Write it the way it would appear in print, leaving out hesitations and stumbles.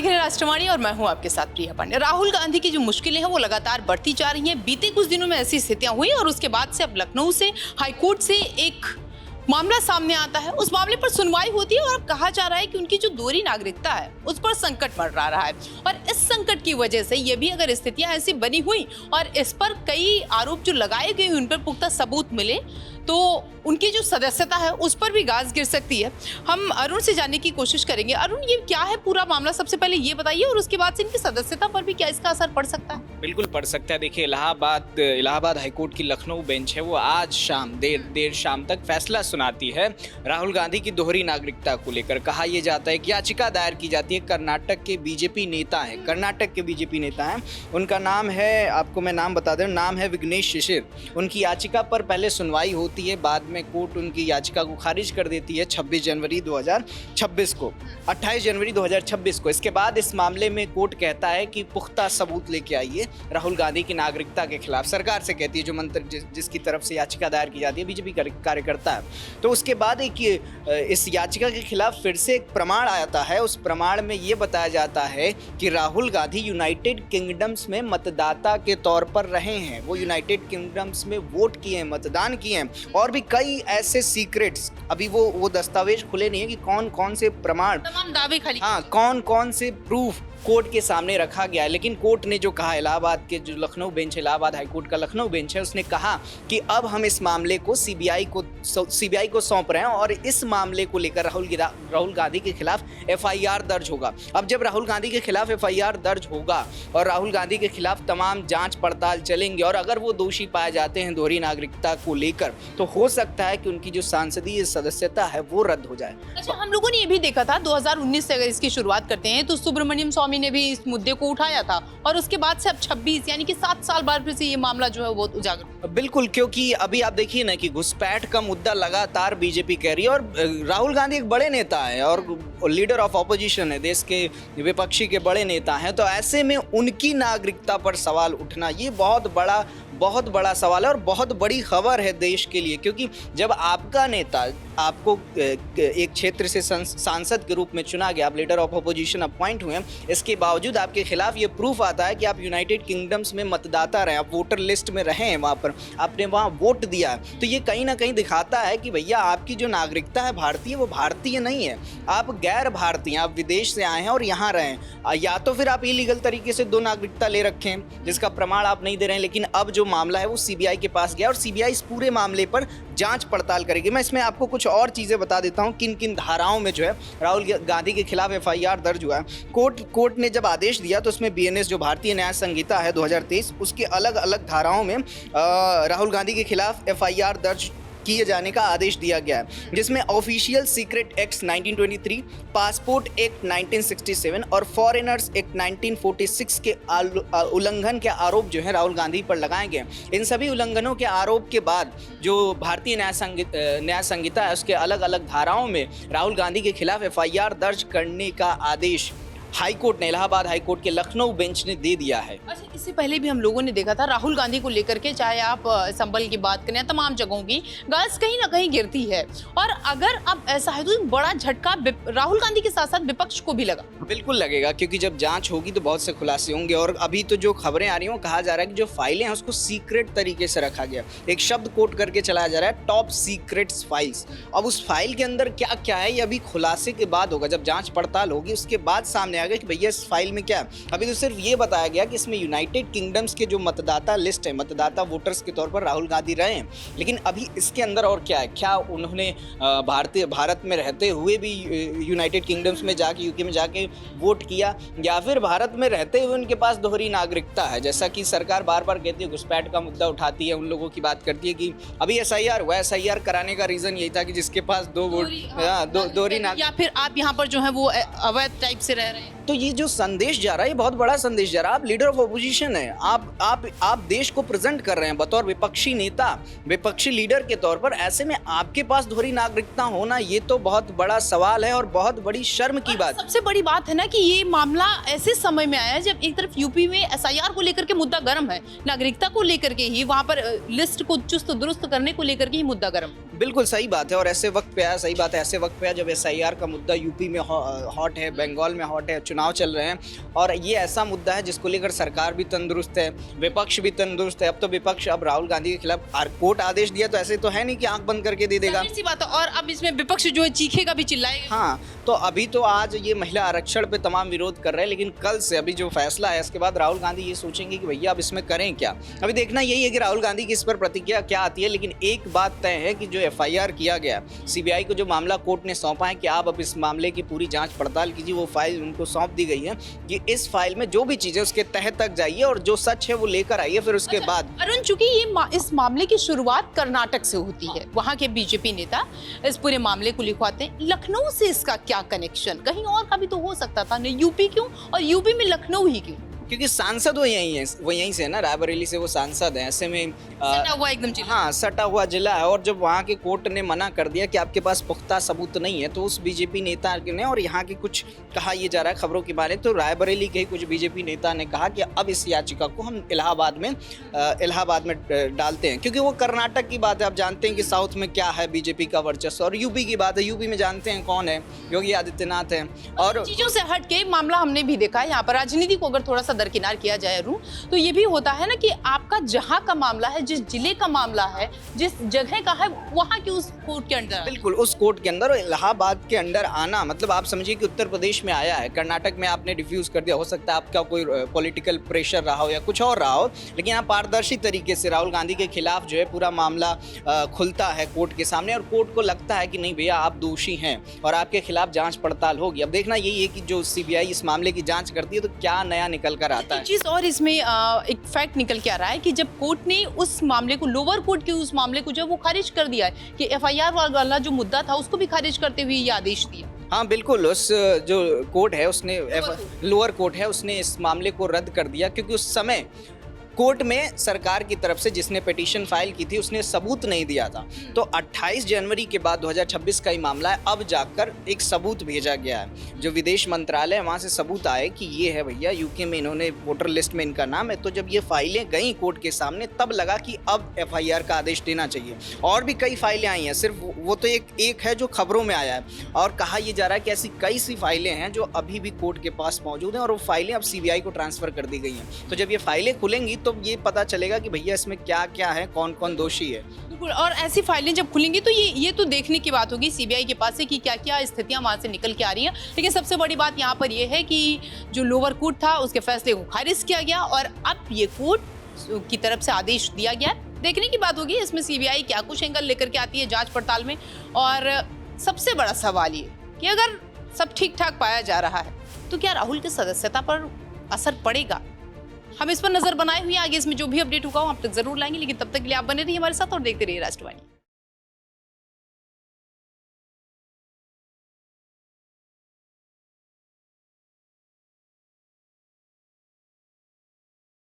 देख रहे हैं राष्ट्रवाणी और मैं हूं आपके साथ प्रिया पांडे। राहुल गांधी की जो मुश्किलें हैं वो लगातार बढ़ती जा रही हैं। बीते कुछ दिनों में ऐसी स्थितियां हुई और उसके बाद से अब लखनऊ से हाईकोर्ट से एक मामला सामने आता है। उस मामले पर सुनवाई होती है और अब कहा जा रहा है कि उनकी जो दोहरी नागरिकता है उस पर संकट मंडरा रहा है और इस संकट की वजह से ये भी अगर स्थितियां ऐसी बनी हुई और इस पर कई आरोप जो लगाए गए उन पर पुख्ता सबूत मिले तो उनकी जो सदस्यता है उस पर भी गाज गिर सकती है। हम अरुण से जानने की कोशिश करेंगे। अरुण, ये क्या है पूरा मामला, सबसे पहले ये बताइए, और उसके बाद से इनकी सदस्यता पर भी क्या इसका असर पड़ सकता है? बिल्कुल पड़ सकता है। देखिए, इलाहाबाद हाईकोर्ट की लखनऊ बेंच है वो आज शाम देर शाम तक फैसला सुनाती है राहुल गांधी की दोहरी नागरिकता को लेकर। कहा यह जाता है कि याचिका दायर की जाती है। कर्नाटक के बीजेपी नेता हैं, उनका नाम है, आपको मैं नाम बता दूं, नाम है विघ्नेश शिशिर। उनकी याचिका पर पहले सुनवाई होती है, बाद में कोर्ट उनकी याचिका को खारिज कर देती है 28 जनवरी 2026 को। इसके बाद इस मामले में कोर्ट कहता है कि पुख्ता सबूत लेके आइए राहुल गांधी की नागरिकता के खिलाफ। सरकार से कहती है, जो मंत्री जिसकी तरफ से याचिका दायर की जाती है, बीजेपी कार्यकर्ता है। तो उसके बाद इस याचिका के खिलाफ फिर से एक प्रमाण आता है। उस प्रमाण में ये बताया जाता है कि राहुल गांधी यूनाइटेड किंगडम्स में मतदाता के तौर पर रहे हैं। वो यूनाइटेड किंगडम्स में वोट किए हैं, मतदान किए हैं, और भी कई ऐसे सीक्रेट्स, अभी वो दस्तावेज खुले नहीं है कि कौन कौन से प्रमाण, तमाम दावे खाली, कौन कौन से प्रूफ कोर्ट के सामने रखा गया है। लेकिन कोर्ट ने जो कहा, इलाहाबाद के जो लखनऊ बेंच है, इलाहाबाद हाईकोर्ट का लखनऊ बेंच है, उसने कहा कि अब हम इस मामले को सीबीआई को सौंप रहे हैं और इस मामले को लेकर राहुल गांधी के खिलाफ एफआईआर दर्ज होगा। अब जब राहुल गांधी के खिलाफ एफआईआर दर्ज होगा और राहुल गांधी के खिलाफ तमाम जांच पड़ताल चलेंगे और अगर वो दोषी पाए जाते हैं दोहरी नागरिकता को लेकर, तो हो सकता है कि उनकी जो सांसदीय सदस्यता है वो रद्द हो जाए। अच्छा, हम लोगों ने ये भी देखा था 2019 से अगर इसकी शुरुआत करते हैं तो सुब्रमण्यम स्वामी ने भी इस मुद्दे को उठाया था और उसके बाद से अब 26 यानी कि 7 साल बाद फिर से ये मामला जो है वो उजागर। बिल्कुल, क्योंकि अभी आप देखिए ना कि घुसपैठ का मुद्दा लगातार बीजेपी कह रही है और राहुल गांधी एक बड़े नेता है और लीडर ऑफ ऑपोजिशन है, देश के विपक्षी के बड़े नेता हैं। तो ऐसे में उनकी नागरिकता पर सवाल उठना ये बहुत बड़ा सवाल है और बहुत बड़ी खबर है देश के लिए। क्योंकि जब आपका नेता आपको एक क्षेत्र से सांसद के रूप में चुना गया, आप लीडर ऑफ ऑपोजिशन अपॉइंट हुए, इसके बावजूद आपके खिलाफ ये प्रूफ आता है कि आप यूनाइटेड किंगडम्स में मतदाता रहे, आप वोटर लिस्ट में रहे हैं, वहाँ पर आपने वहाँ वोट दिया है, तो ये कहीं ना कहीं दिखाता है कि भैया आपकी जो नागरिकता है भारतीय, वो भारतीय नहीं है, आप गैर भारतीय, आप विदेश से आए हैं और यहाँ रहे हैं। या तो फिर आप इलीगल तरीके से 2 नागरिकता ले रखे हैं जिसका प्रमाण आप नहीं दे रहे हैं। लेकिन अब जो मामला है वो सीबीआई के पास गया और सीबीआई इस पूरे मामले पर जांच पड़ताल करेगी। मैं इसमें आपको कुछ और चीजें बता देता हूं, किन किन धाराओं में जो है राहुल गांधी के खिलाफ एफआईआर दर्ज हुआ है। कोर्ट ने जब आदेश दिया तो उसमें बीएनएस, जो भारतीय न्याय संहिता है 2023, उसके अलग अलग धाराओं में राहुल गांधी के खिलाफ एफआईआर दर्ज किए जाने का आदेश दिया गया है, जिसमें official secret act 1923, passport act 1967 और फॉरेनर्स एक्ट 1946 के उल्लंघन के आरोप जो है राहुल गांधी पर लगाए गए। इन सभी उल्लंघनों के आरोप के बाद जो भारतीय न्याय संहिता है उसके अलग अलग धाराओं में राहुल गांधी के खिलाफ एफआईआर दर्ज करने का आदेश हाईकोर्ट ने, इलाहाबाद हाईकोर्ट के लखनऊ बेंच ने दे दिया है। अच्छा, इससे पहले भी हम लोगों ने देखा था राहुल गांधी को लेकर के, चाहे आप संभल की बात करें, तमाम जगहों की गाज कहीं ना कहीं गिरती है। और अगर अब ऐसा है तो बड़ा झटका राहुल गांधी के साथ साथ विपक्ष को भी लगा। बिल्कुल लगेगा, क्योंकि जब जांच होगी तो बहुत से खुलासे होंगे। और अभी तो जो खबरें आ रही हैं, कहा जा रहा है कि जो फाइलें हैं उसको सीक्रेट तरीके से रखा गया, एक शब्द कोट करके चलाया जा रहा है, टॉप सीक्रेट्स फाइल्स। अब उस फाइल के अंदर क्या क्या है ये अभी खुलासे के बाद होगा, जब जांच पड़ताल होगी उसके बाद सामने आएगा कि भैया इस फाइल में क्या है। अभी तो सिर्फ ये बताया गया कि इसमें यूनाइटेड किंगडम्स के जो मतदाता लिस्ट है, मतदाता वोटर्स के तौर पर राहुल गांधी रहे हैं। लेकिन अभी इसके अंदर और क्या है, क्या उन्होंने भारत में रहते हुए भी यूनाइटेड किंगडम्स में जाके, यूके में जाके वोट किया, या फिर भारत में रहते हुए उनके पास दोहरी नागरिकता है। जैसा कि सरकार बार बार कहती है, घुसपैठ का मुद्दा उठाती है, उन लोगों की बात करती है कि अभी एसआईआर हुआ, एसआईआर कराने का रीजन यही था कि जिसके पास 2 वोट, दोहरी नागरिकता, या फिर आप यहाँ पर जो है वो अवैध टाइप से रह रहे हैं। तो ये जो संदेश जा रहा है, ये बहुत बड़ा संदेश जा रहा है। आप लीडर ऑफ ऑपोजिशन है, आप देश को प्रेजेंट कर रहे हैं बतौर विपक्षी नेता, विपक्षी लीडर के तौर पर। ऐसे में आपके पास दोहरी नागरिकता होना ये तो बहुत बड़ा सवाल है और बहुत बड़ी शर्म की बात। सबसे बड़ी बात है ना कि ये मामला ऐसे समय में आया है जब एक तरफ यूपी में एसआईआर को लेकर के मुद्दा गर्म है, नागरिकता को लेकर के ही, वहां पर लिस्ट को चुस्त दुरुस्त करने को लेकर के ही मुद्दा गर्म। बिल्कुल सही बात है। और ऐसे वक्त पे आया, सही बात है, ऐसे वक्त पे आया जब एसआईआर का मुद्दा यूपी में हॉट है, बंगाल में हॉट है, चुनाव चल रहे हैं और ये ऐसा मुद्दा है जिसको लेकर सरकार भी तंदुरुस्त है, विपक्ष भी तंदुरुस्त है। अब तो विपक्ष अब राहुल गांधी के खिलाफ कोर्ट आदेश दिया तो ऐसे तो है नहीं कि आंख बंद करके दे देगा। जाहिर सी बात है, और अब इसमें विपक्ष जो है चीखेगा भी, चिल्लाएगा। हाँ, तो अभी तो आज ये महिला आरक्षण पे तमाम विरोध कर रहे हैं, लेकिन कल से अभी जो फैसला है इसके बाद राहुल गांधी ये सोचेंगे कि भैया अब इसमें करें क्या। अभी देखना यही है कि राहुल गांधी की इस पर प्रतिक्रिया क्या आती है। लेकिन एक बात तय है कि जो एफआईआर किया गया, सीबीआई को जो मामला कोर्ट ने सौंपा है कि आप अब इस मामले की पूरी जांच पड़ताल कीजिए, वो फाइल उनको सौंप दी गई है कि इस फाइल में जो भी चीजें उसके तह तक जाइए और जो सच है वो लेकर आइए। फिर उसके बाद अरुण, चूंकि ये इस मामले की शुरुआत कर्नाटक से होती है, वहां के बीजेपी नेता इस पूरे मामले को लिखवाते हैं। लखनऊ से इसका क्या कनेक्शन? कहीं और का भी तो हो सकता था ना, यूपी क्यों और यूपी में लखनऊ ही क्यों? क्योंकि सांसद वो यहीं है, वो यहीं से है ना, रायबरेली से वो सांसद है। ऐसे में सटा हुआ एकदम जिला। हाँ, सटा हुआ जिला है। और जब वहाँ के कोर्ट ने मना कर दिया कि आपके पास पुख्ता सबूत नहीं है, तो उस बीजेपी नेता ने, और यहाँ के कुछ कहा ये जा रहा है खबरों की माने तो रायबरेली के ही कुछ बीजेपी नेता ने कहा कि अब इस याचिका को हम इलाहाबाद में डालते हैं, क्योंकि वो कर्नाटक की बात है। आप जानते हैं कि साउथ में क्या है बीजेपी का वर्चस्व, और यूपी की बात है, यूपी में जानते हैं कौन है, योगी आदित्यनाथ है। और चीजों से हट के मामला हमने भी देखा है यहाँ पर, राजनीति को अगर थोड़ा सा दरकिनार किया जाए अरुण, तो ये भी होता है ना कि आपका जहां का मामला है, जिस जिले का मामला है, जिस जगह का है, वहां की उस कोर्ट के अंदर, बिल्कुल उस कोर्ट के अंदर, इलाहाबाद के अंदर आना, मतलब आप समझिए कि उत्तर प्रदेश में आया है, कर्नाटक में आपने डिफ्यूज कर दिया। हो सकता है आपका कोई पॉलिटिकल प्रेशर रहा हो या कुछ और रहा हो, लेकिन यहाँ पारदर्शी तरीके से राहुल गांधी के खिलाफ जो है पूरा मामला खुलता है कोर्ट के सामने, और कोर्ट को लगता है कि नहीं भैया आप दोषी हैं और आपके खिलाफ जांच पड़ताल होगी। अब देखना यही है कि जो सीबीआई इस मामले की जांच करती है तो क्या नया निकल कर आता है। चीज और इसमें एक फैक्ट निकल के आ रहा है कि जब कोर्ट ने उस मामले को, लोअर कोर्ट के उस मामले को जो वो खारिज कर दिया है कि एफआईआर वाला जो मुद्दा था उसको भी खारिज करते हुए ये आदेश दिया। हाँ बिल्कुल, उस जो कोर्ट है उसने, लोअर कोर्ट है, उसने इस मामले को रद्द कर दिया, क्योंकि उस समय कोर्ट में सरकार की तरफ से जिसने पिटीशन फाइल की थी उसने सबूत नहीं दिया था। तो 28 जनवरी के बाद 2026 का ही मामला है, अब जाकर एक सबूत भेजा गया है, जो विदेश मंत्रालय है वहाँ से सबूत आए कि ये है भैया, यूके में इन्होंने वोटर लिस्ट में इनका नाम है। तो जब ये फाइलें गई कोर्ट के सामने तब लगा कि अब एफआईआर का आदेश देना चाहिए। और भी कई फाइलें आई हैं, सिर्फ वो तो एक है जो खबरों में आया है, और कहा यह जा रहा है कि ऐसी कई सी फाइलें हैं जो अभी भी कोर्ट के पास मौजूद हैं और वो फाइलें अब सीबीआई को ट्रांसफर कर दी गई हैं। तो जब ये फाइलें खुलेंगी तो ये पता चलेगा कि भैया इसमें क्या क्या है, कौन कौन दोषी है। बिल्कुल, और ऐसी फाइलें जब खुलेंगी तो ये तो देखने की बात होगी सीबीआई के पास से कि क्या क्या स्थितियां वहां से निकल के आ रही हैं। लेकिन सबसे बड़ी बात यहाँ पर यह है कि जो लोअर कोर्ट था उसके फैसले को खारिज किया गया और अब ये कोर्ट की तरफ से आदेश दिया गया। देखने की बात होगी इसमें सीबीआई क्या कुछ एंगल लेकर के आती है जांच पड़ताल में। और सबसे बड़ा सवाल ये कि अगर सब ठीक ठाक पाया जा रहा है तो क्या राहुल की सदस्यता पर असर पड़ेगा? हम इस पर नजर बनाए हुए आगे इसमें जो भी अपडेट होगा हम आप तक जरूर लाएंगे। लेकिन तब तक के लिए आप बने रहिए हमारे साथ और देखते रहिए राष्ट्रवाणी।